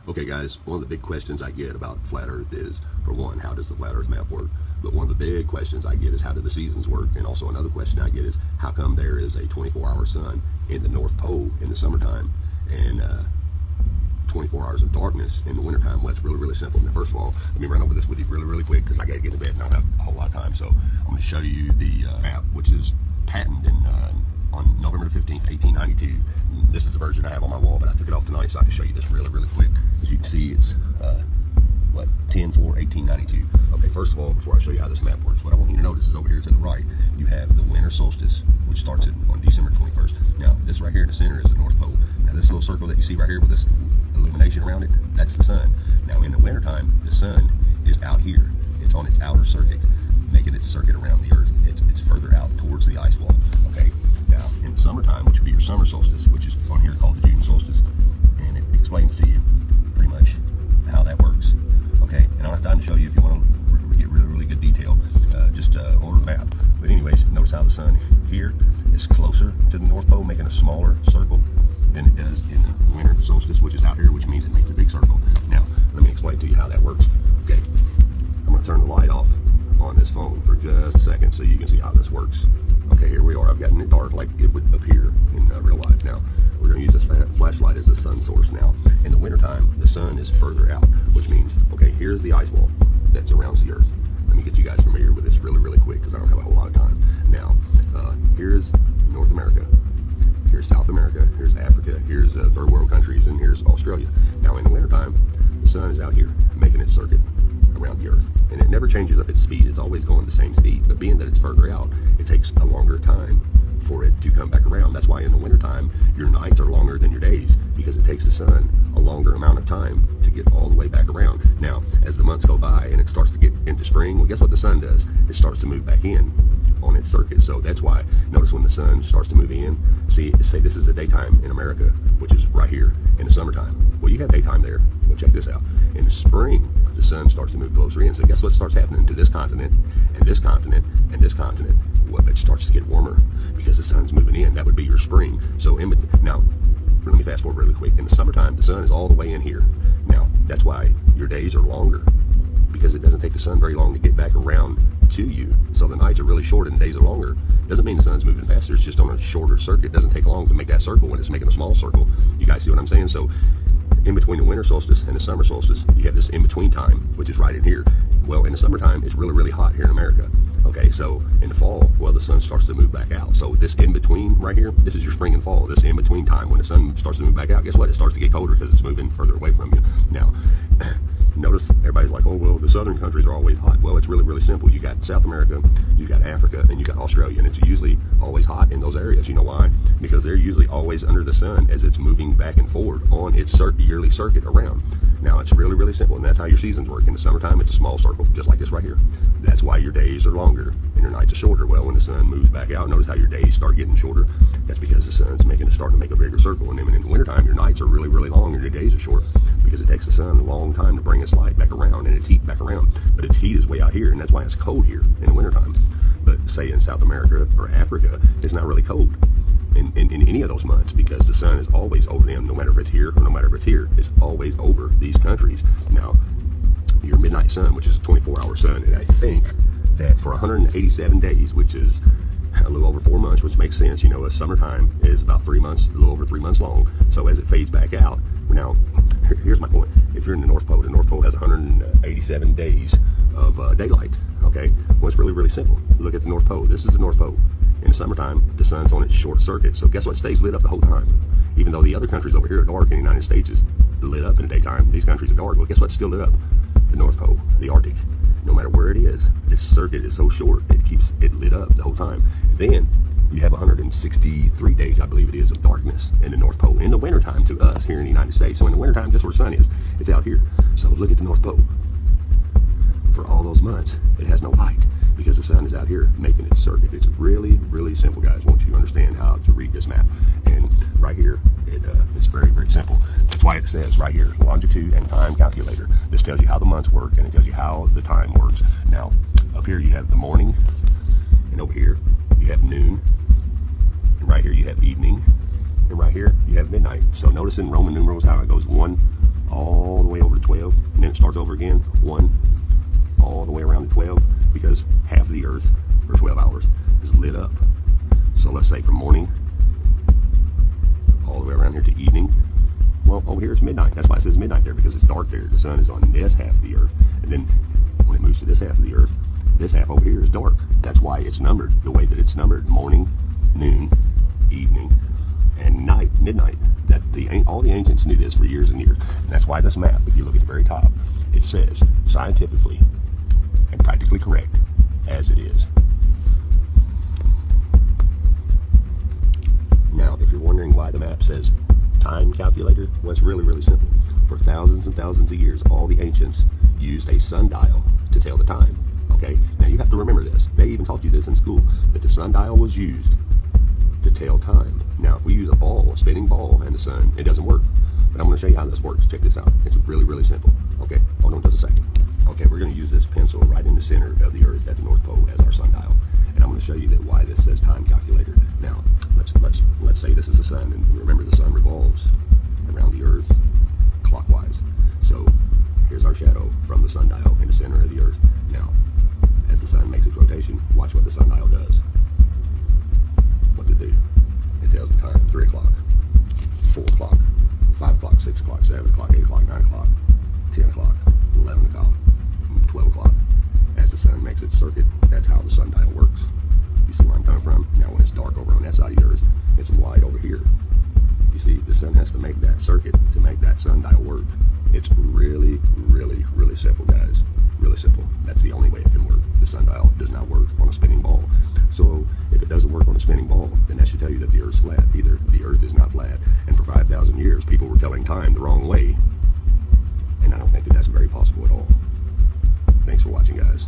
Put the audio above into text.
Okay guys, one of the big questions I get about flat earth is, for one, how does the flat earth map work? But one of the big questions I get is, how do the seasons work? And also another question I get is, how come there is a 24-hour sun in the North Pole in the summertime and 24 hours of darkness in the wintertime? Well, it's really, really simple. Now, first of all, let me run over this with you really, really quick because I got to get to bed and I don't have a whole lot of time. So I'm going to show you the map, which is patented on November 15th, 1892. This is the version I have on my wall, but I took it off tonight so I can show you this really, really quick. As you can see, it's 10/4/1892. Okay, first of all, before I show you how this map works, what I want you to notice is over here to the right, you have the winter solstice, which starts on December 21st. Now, this right here in the center is the North Pole. Now, this little circle that you see right here with this illumination around it, that's the sun. Now, in the wintertime, the sun is out here. It's on its outer circuit, making its circuit around the Earth. It's further out towards the ice wall. Okay. Now, in the summertime, which would be your summer solstice, which is on here called the June solstice, and it explains to you pretty much how that works. Okay, and I don't have time to show you if you want to get really, really good detail, just order the map. But anyways, notice how the sun here is closer to the North Pole, making a smaller circle than it does in the winter solstice, which is out here, which means it makes a big circle. Now, let me explain to you how that works. Okay, I'm going to turn the light off on this phone for just a second so you can see how this works. Okay, here we are. I've gotten it dark like it would appear in real life. Now, we're going to use this flashlight as the sun source. Now, in the wintertime, the sun is further out, which means, okay, here's the ice wall that surrounds the Earth. Let me get you guys familiar with this really, really quick because I don't have a whole lot of time. Now, here's North America. Here's South America. Here's Africa. Here's third world countries, and here's Australia. Now, in the wintertime, the sun is out here making its circuit around the Earth, and it never changes up its speed. It's always going the same speed, but being that it's further out, it takes a longer time for it to come back around. That's why in the wintertime your nights are longer than your days, because it takes the sun a longer amount of time to get all the way back around. Now, as the months go by and it starts to get into spring, well, guess what the sun does? It starts to move back in on its circuit. So that's why, notice when the sun starts to move in, say this is the daytime in America, which is right here in the summertime. Well, you have daytime there. Well, check this out. In the spring, the sun starts to move closer in. So guess what starts happening to this continent and this continent and this continent? Well, it starts to get warmer because the sun's moving in. That would be your spring. So now, let me fast forward really quick. In the summertime, the sun is all the way in here. Now, that's why your days are longer, because it doesn't take the sun very long to get back around to you. So the nights are really short and the days are longer. Doesn't mean the sun's moving faster. It's just on a shorter circuit. It doesn't take long to make that circle when it's making a small circle. You guys see what I'm saying? So in between the winter solstice and the summer solstice, you have this in-between time, which is right in here. Well, in the summertime, it's really, really hot here in America. Okay, so in the fall, well, the sun starts to move back out. So this in-between right here, this is your spring and fall. This in-between time, when the sun starts to move back out, guess what? It starts to get colder because it's moving further away from you. Now, notice everybody's like, oh, well, the southern countries are always hot. Well, it's really, really simple. You got South America, you got Africa, and you got Australia, and it's usually always hot in those areas. You know why? Because they're usually always under the sun as it's moving back and forward on its yearly circuit around. Now, it's really, really simple, and that's how your seasons work. In the summertime, it's a small circle, just like this right here. That's why your days are longer and your nights are shorter. Well, when the sun moves back out, notice how your days start getting shorter. That's because the sun's starting to make a bigger circle. And then in the wintertime, your nights are really, really long and your days are short, because it takes the sun a long time to bring its light back around and its heat back around. But its heat is way out here, and that's why it's cold here in the wintertime. But say in South America or Africa, it's not really cold in any of those months, because the sun is always over them, no matter if it's here or no matter if it's here. It's always over these countries. Now, your midnight sun, which is a 24-hour sun, and I think that for 187 days, which is a little over 4 months, which makes sense. You know, a summertime is about 3 months, a little over 3 months long. So as it fades back out, now, here's my point. If you're in the North Pole has 187 days of daylight, okay? Well, it's really, really simple. Look at the North Pole. This is the North Pole. In the summertime, the sun's on its short circuit. So guess what stays lit up the whole time? Even though the other countries over here are dark, and the United States is lit up in the daytime, these countries are dark. Well, guess what's still lit up? The North Pole, the Arctic. No matter where it is, this circuit is so short, it keeps it lit up the whole time. And then you have 163 days, I believe it is, of darkness in the North Pole. In the wintertime to us here in the United States. So in the wintertime, guess where the sun is? It's out here. So look at the North Pole. For all those months, it has no light, because the sun is out here making its circuit. It's really, really simple, guys, once you understand how to read this map. And right here, it's very, very simple. That's why it says right here, longitude and time calculator. This tells you how the months work, and it tells you how the time works. Now, up here you have the morning, and over here you have noon, and right here you have evening, and right here you have midnight. So notice in Roman numerals how it goes 1 all it starts over again, 1, all the way around to 12, because half of the earth for 12 hours is lit up. So let's say from morning all the way around here to evening. Well, over here it's midnight. That's why it says midnight there, because it's dark there. The sun is on this half of the earth, and then when it moves to this half of the earth, this half over here is dark. That's why it's numbered the way that it's numbered: morning, noon, evening, and night, midnight. That all the ancients knew this for years and years. And that's why this map, if you look at the very top, it says scientifically and practically correct as it is. Now, if you're wondering why the map says time calculator, well, it's really, really simple. For thousands and thousands of years, all the ancients used a sundial to tell the time. Okay? Now, you have to remember this. They even taught you this in school, that the sundial was used to tell time. Now, if we use a spinning ball, and the sun, it doesn't work. But I'm going to show you how this works. Check this out. It's really, really simple. Okay? Hold on just a second. Okay, we're going to use this pencil right in the center of the earth at the North Pole as our sundial. And I'm going to show you that why this says time calculator. Now, let's say this is the sun, and remember the sun revolves around the earth clockwise. So here's our shadow from the sundial in the center of the earth. Now, as the sun makes its rotation, watch what the sundial does. What's it do? It tells the time: 3 o'clock, 4 o'clock, 5 o'clock, 6 o'clock, 7 o'clock, 8 o'clock, 9 o'clock, 10 o'clock, 11 o'clock, 12 o'clock. As the sun makes its circuit, that's how the sundial works. You see where I'm coming from? Now, when it's dark over on that side of the earth, it's light over here. You see, the sun has to make that circuit to make that sundial work. It's really, really, really simple, guys. Really simple. That's the only way it can work. The sundial does not work on a spinning ball. So if it doesn't work on a spinning ball, then that should tell you that the earth's flat. Either the earth is not flat, and for 5,000 years people were telling time the wrong way, and I don't think that that's very possible at all. Thanks for watching, guys.